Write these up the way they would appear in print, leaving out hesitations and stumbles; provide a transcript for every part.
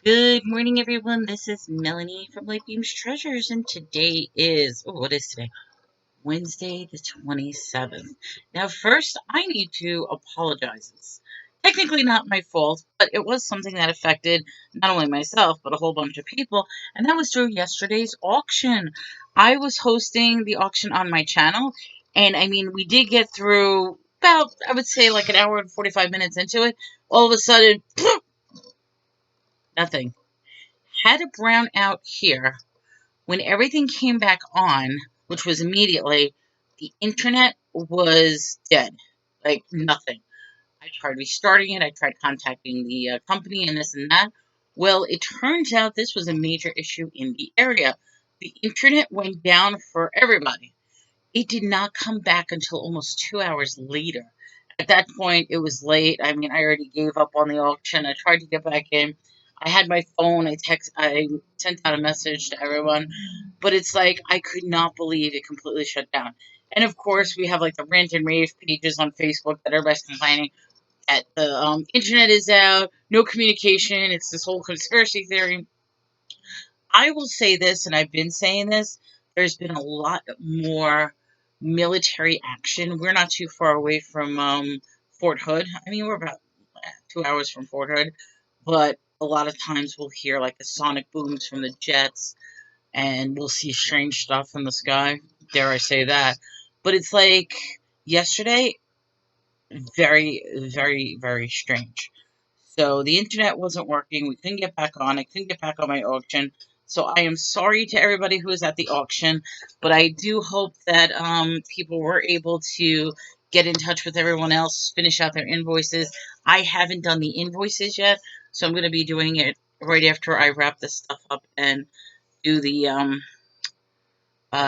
Good morning, everyone. This is Melanie from Light Beams Treasures, and today is, what is today? Wednesday the 27th. Now, first, I need to apologize. It's technically not my fault, but it was something that affected not only myself, but a whole bunch of people, and that was through yesterday's auction. I was hosting the auction on my channel, and we did get through about, I would say, like an hour and 45 minutes into it. All of a sudden, nothing. Had a brown out here. When everything came back on, which was immediately, the internet was dead. Like nothing. I tried restarting it. I tried contacting the company and this and that. Well, it turns out this was a major issue in the area. The internet went down for everybody. It did not come back until almost 2 hours later. At that point, it was late. I already gave up on the auction. I tried to get back in. I had my phone. I sent out a message to everyone, but it's like I could not believe it completely shut down. And of course, we have like the rant and rave pages on Facebook that everybody's complaining that the internet is out, no communication. It's this whole conspiracy theory. I will say this, and I've been saying this, there's been a lot more military action. We're not too far away from Fort Hood. We're about 2 hours from Fort Hood, but a lot of times we'll hear like the sonic booms from the jets, and we'll see strange stuff in the sky. Dare I say that? But it's like yesterday, very, very, very strange. So the internet wasn't working. We couldn't get back on. I couldn't get back on my auction. So I am sorry to everybody who was at the auction, but I do hope that people were able to get in touch with everyone else, finish out their invoices. I haven't done the invoices yet, so I'm going to be doing it right after I wrap this stuff up and do the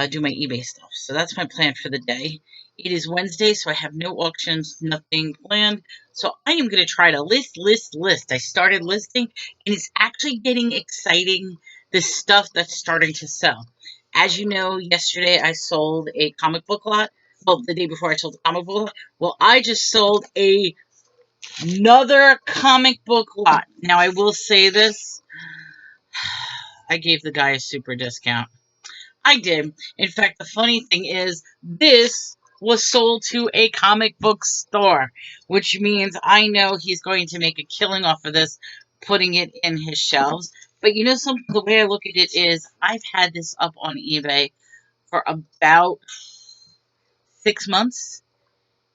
do my eBay stuff. So that's my plan for the day. It is Wednesday, so I have no auctions, nothing planned. So I am going to try to list. I started listing, and it's actually getting exciting, the stuff that's starting to sell. As you know, yesterday I sold a comic book lot. Well, the day before I sold the comic book lot. Well, I just sold another comic book lot. Now, I will say this. I gave the guy a super discount. I did. In fact, the funny thing is, this was sold to a comic book store, which means I know he's going to make a killing off of this, putting it in his shelves. But the way I look at it is, I've had this up on eBay for about 6 months,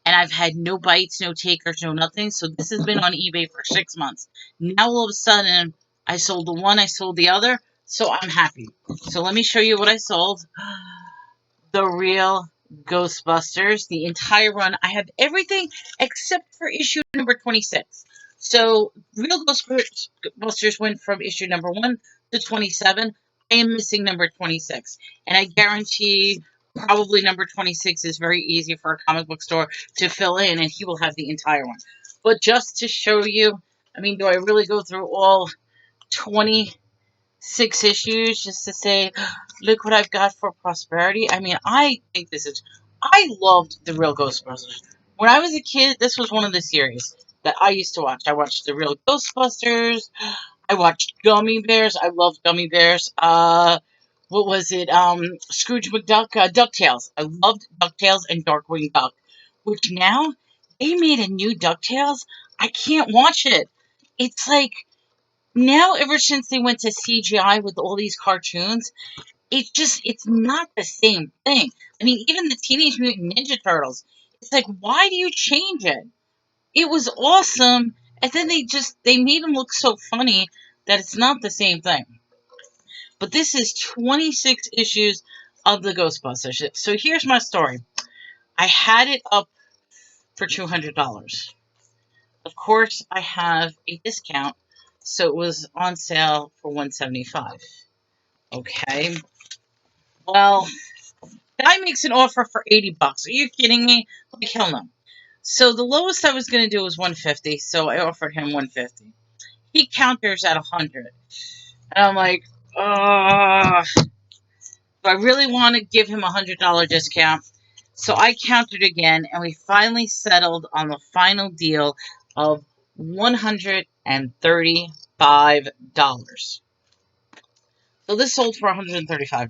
and I've had no bites, no takers, no nothing. So this has been on eBay for 6 months. Now all of a sudden, I sold the one, I sold the other, so I'm happy. So let me show you what I sold. The real Ghostbusters, the entire run. I have everything except for issue number 26. So, Real Ghostbusters went from issue number 1 to 27. I am missing number 26. And I guarantee probably number 26 is very easy for a comic book store to fill in, and he will have the entire one. But just to show you, do I really go through all 26 issues just to say, look what I've got for prosperity? I think I loved The Real Ghostbusters. When I was a kid, this was one of the series that I used to watch. I watched The Real Ghostbusters. I watched Gummy Bears. I loved Gummy Bears. What was it? Scrooge McDuck, DuckTales. I loved DuckTales and Darkwing Duck, which now they made a new DuckTales. I can't watch it. It's like now, ever since they went to CGI with all these cartoons, it's not the same thing. Even the Teenage Mutant Ninja Turtles, it's like, why do you change it? It was awesome, and then they made them look so funny that it's not the same thing. But this is 26 issues of the Ghostbusters. So here's my story. I had it up for $200. Of course, I have a discount, so it was on sale for $175. Okay. Well, guy makes an offer for $80. Are you kidding me? Like, hell no. So the lowest I was going to do was 150, so I offered him 150. He counters at 100. And I'm like, do I really want to give him a $100 discount? So I countered again, and we finally settled on the final deal of $130. So this sold for $135.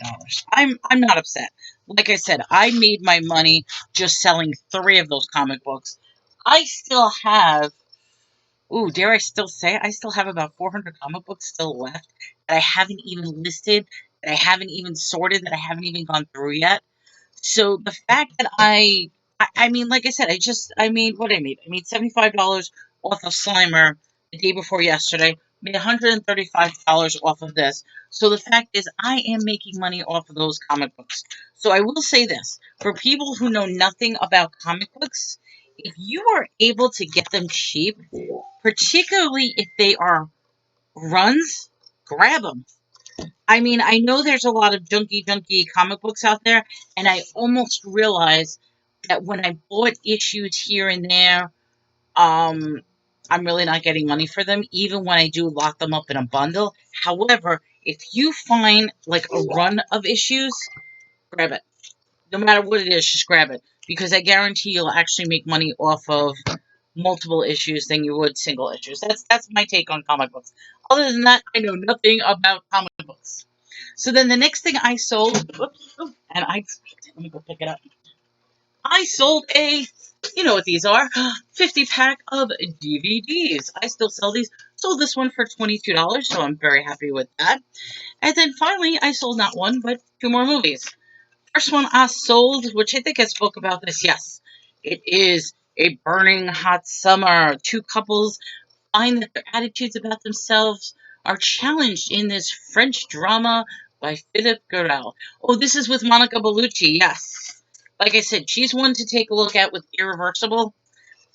I'm not upset. Like I said, I made my money just selling 3 of those comic books. I still have, ooh, dare I still say, I still have about 400 comic books still left that I haven't even listed, that I haven't even sorted, that I haven't even gone through yet. So the fact that I mean, like I said, I made what I made. I made $75 off of Slimer the day before yesterday. Made $135 off of this. So the fact is, I am making money off of those comic books. So I will say this for people who know nothing about comic books, if you are able to get them cheap, particularly if they are runs, grab them. I mean, I know there's a lot of junky comic books out there, and I almost realize that when I bought issues here and there, um, I'm really not getting money for them, even when I do lock them up in a bundle. However, if you find like a run of issues, grab it. No matter what it is, just grab it. Because I guarantee you'll actually make money off of multiple issues than you would single issues. That's my take on comic books. Other than that, I know nothing about comic books. So then the next thing I sold, whoops, and let me go pick it up. I sold you know what these are, 50 pack of DVDs. I still sell these. Sold this one for $22, so I'm very happy with that. And then finally, I sold not one, but 2 more movies. First one I sold, which I think I spoke about this, yes. It is A Burning Hot Summer. 2 couples find that their attitudes about themselves are challenged in this French drama by Philip Garrel. Oh, this is with Monica Bellucci, yes. Like I said, she's one to take a look at with Irreversible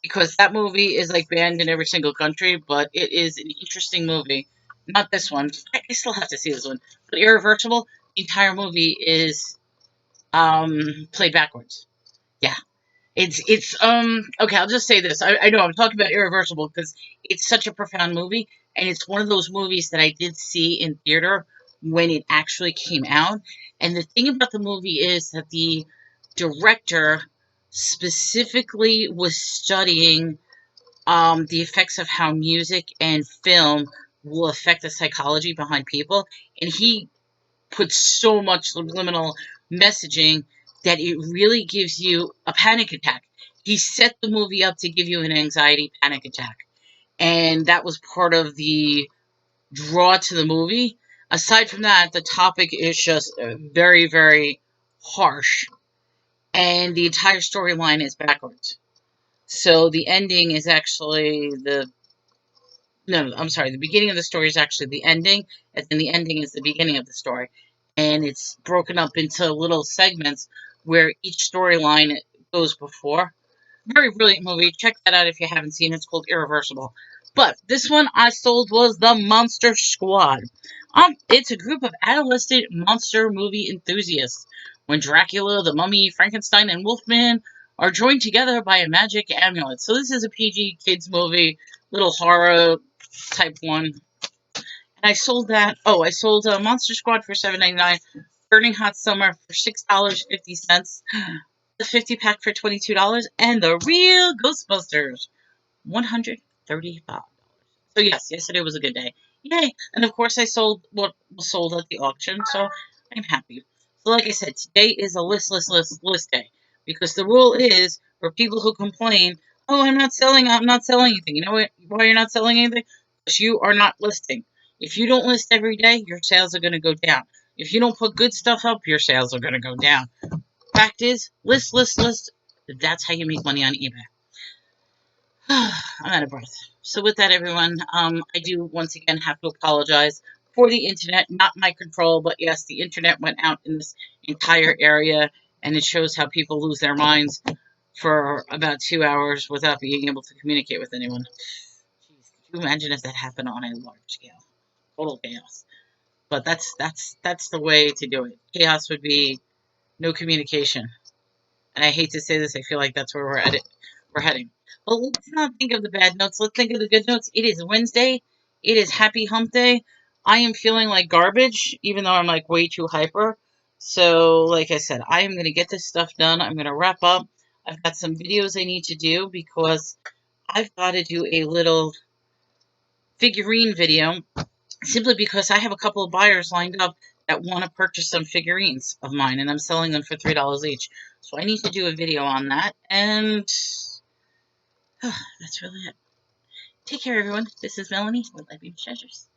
because that movie is like banned in every single country, but it is an interesting movie. Not this one. I still have to see this one. But Irreversible, the entire movie is played backwards. Yeah. It's okay, I'll just say this. I know I'm talking about Irreversible because it's such a profound movie, and it's one of those movies that I did see in theater when it actually came out. And the thing about the movie is that the director specifically was studying the effects of how music and film will affect the psychology behind people, and he puts so much subliminal messaging that it really gives you a panic attack. He set the movie up to give you an anxiety panic attack. And that was part of the draw to the movie. Aside from that, the topic is just very, very harsh. And the entire storyline is backwards. So the ending is actually the no, I'm sorry. The beginning of the story is actually the ending, and then the ending is the beginning of the story. And it's broken up into little segments where each storyline goes before. Very brilliant movie. Check that out if you haven't seen it. It's called Irreversible. But this one I sold was The Monster Squad. It's a group of adolescent monster movie enthusiasts. When Dracula, the Mummy, Frankenstein, and Wolfman are joined together by a magic amulet. So this is a PG kids movie, little horror type one. And I sold that. Oh, I sold Monster Squad for $7.99. Burning Hot Summer for $6.50. The 50 pack for $22, and the real Ghostbusters, $135. So yes, yesterday was a good day. Yay! And of course, I sold what was sold at the auction, so I'm happy. So like I said, today is a list day because the rule is for people who complain, "Oh, I'm not selling anything." You know why you're not selling anything? Because you are not listing. If you don't list every day, your sales are going to go down. If you don't put good stuff up, your sales are going to go down. Fact is, list. That's how you make money on eBay. I'm out of breath. So with that, everyone, I do once again have to apologize for the internet, not my control, but yes, the internet went out in this entire area, and it shows how people lose their minds for about 2 hours without being able to communicate with anyone. Jeez, could you imagine if that happened on a large scale? Total chaos. But that's the way to do it. Chaos would be no communication. And I hate to say this, I feel like that's where we're heading. But let's not think of the bad notes. Let's think of the good notes. It is Wednesday. It is Happy Hump Day. I am feeling like garbage, even though I'm like way too hyper. So, like I said, I am going to get this stuff done. I'm going to wrap up. I've got some videos I need to do because I've got to do a little figurine video, simply because I have a couple of buyers lined up that want to purchase some figurines of mine, and I'm selling them for $3 each. So I need to do a video on that, and that's really it. Take care, everyone. This is Melanie with Life Treasures.